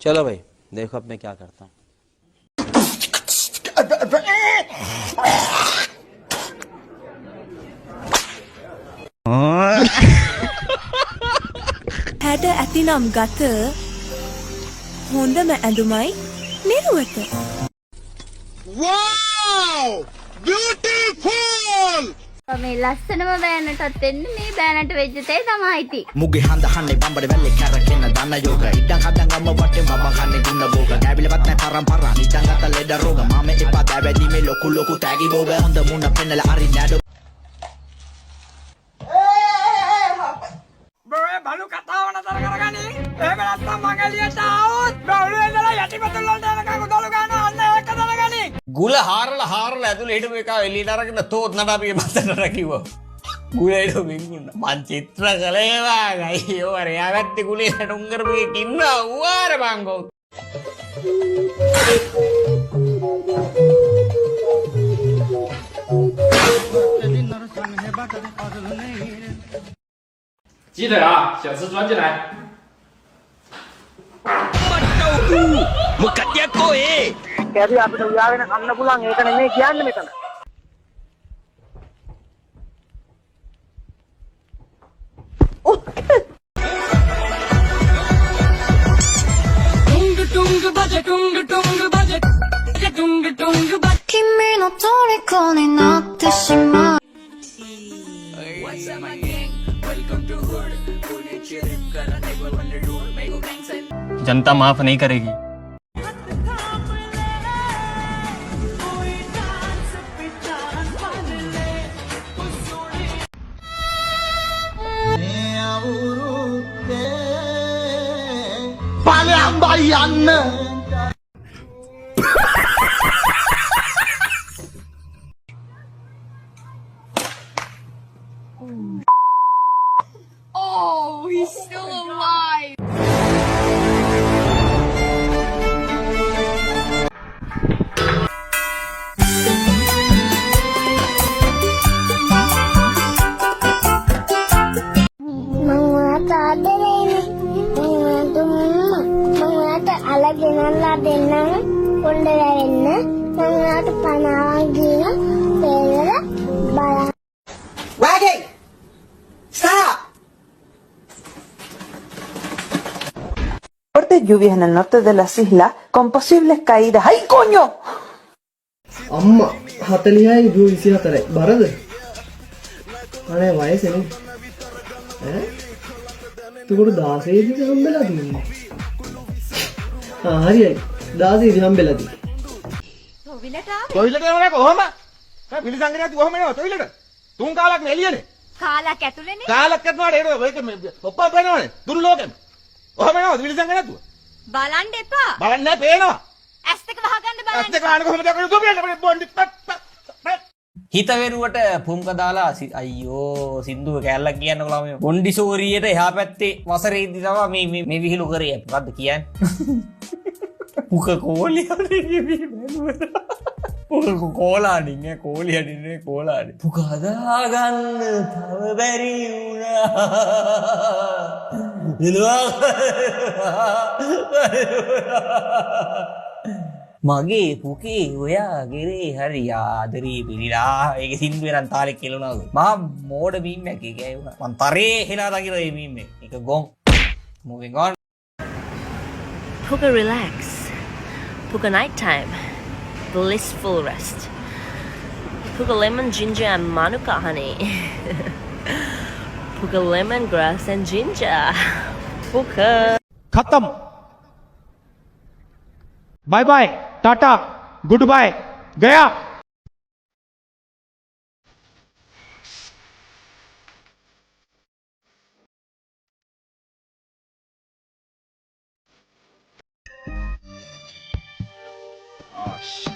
चलो भाई देखो अब मैं क्या करता हूँ. හැඩ ඇතිනම් ගත හොඳම ඇඳුමයි නිරුවත. Wow! Beautiful! මේ ලස්සනම බෑනටත් එන්නේ මේ බෑනට වෙච්ච තේ තමයි ඉති. මුගේ හඳ හන්නේ බම්බඩ වැල්ලේ කැරකෙන දන්න යෝග ඉඩම් හදන් ගම්ම වටෙන් බබන් කන්නේ ගුණ භෝග ගෑවිලවත් නැ පරම්පරා නිදන් ගත ලෙඩ රෝග මම එපා දැවැදි මේ ලොකු ලොකු තෑගි භෝග හොඳ මුණ පෙන්නලා අරි නඩ බොයේ බලු කතාව නතර කරගනි. එහෙම නැත්නම් මං එළියට ආවොත් බවුලේ ඉඳලා යටිපතුල් වලට යනකම් උදළු ගන්නවා අන්න ඒක දැනගනි. ගුල හාරලා ඇතුළේ හිටපු එක එළියට අරගෙන තෝත් නඩාපියේ මතට කිව්වා. ගුලේට මින්ගුන්න මං චිත්‍ර කළේ වාගයි ඕ රයා වැත්තේ ගුලේ නැටුම් කරපු එකක් ඉන්නවා ඌාර බංගෝ.记得啊，小吃装进来。 මොකක්ද යකෝ ඒ කැරි අපිට උයාගෙන කන්න පුළුවන් ඒක නෙමෙයි කියන්නේ මෙතන. ටුංග ටුංග බජ ටුංග ටුංග බජ ටුංග ටුංග බජ 君の虜になってしまう जनता माफ नहीं करेगी. Oh, he's still alive. අලගෙනල්ලා දෙන්නම කොණ්ඩ වැවෙන්න මම ඔයාලට පනාවක් දීලා පෙරලා බලන්න. Wagging! Stop! Fuertes lluvias en el norte de las islas con posibles caídas. ¡Ay, coño! අම්මා 40යි දුව 24යි බරද? අනේ වයසනේ. ඈ? තුගුරු 16 දී හම්බෙලා තියෙන්නේ. හරියයි 16 දී හම්බෙලා තියෙන්නේ. Toilet යනවා කොහොම? මම පිළිසංගනේ නැති කොහොම එනවා toilet? තුන් කාලක් නේ එළියනේ. කාලක් ඇතුළේනේ. කාලක් කරනවාට ඒක ඔප්පා පේනවනේ. දුරු ලෝකෙම. කොහොම එනවද පිළිසංගනේ නැතුව? බලන්න එපා. බලන්න නැහැ පේනවා. ඇස් දෙක වහගන්න බලන්න. ඇත්ත කාණ කොහොමද කරන්නේ දුපියන්න බොන්ඩි හිත වෙරුවට පුම්ක දාලා අයියෝ සින්දුව කැල්ලක් කියන්නකො ළමයි. මොන්ඩිසෝරියට එහා පැත්තේ වසරේ ඉඳි තමයි මේ විහිළු කරේ. මොකද්ද කියන්නේ? පුක කෝලියනේ පුක කෝලානින් කෝලියනේ කෝලානි. පුක හදාගන්න තව බැරි වුණා. මගේ පුකේ ඔයා ගෙරේ හරි ආදරේ පිළිලා ඒක සින්දුවේ නම් තාලෙක් කෙලුණාද මහා මෝඩ මීම් එකක් ඒක ඇහුණා මං තරේ හෙලා දකිනවා මේ මීම් එක ඒක ගොන් moving on. Puka relax. Puka nighttime. Blissful rest. Puka lemon, ginger and manuka honey. Puka lemon grass and ginger. Puka. खत्म. Bye bye tata goodbye गया. Oh shit.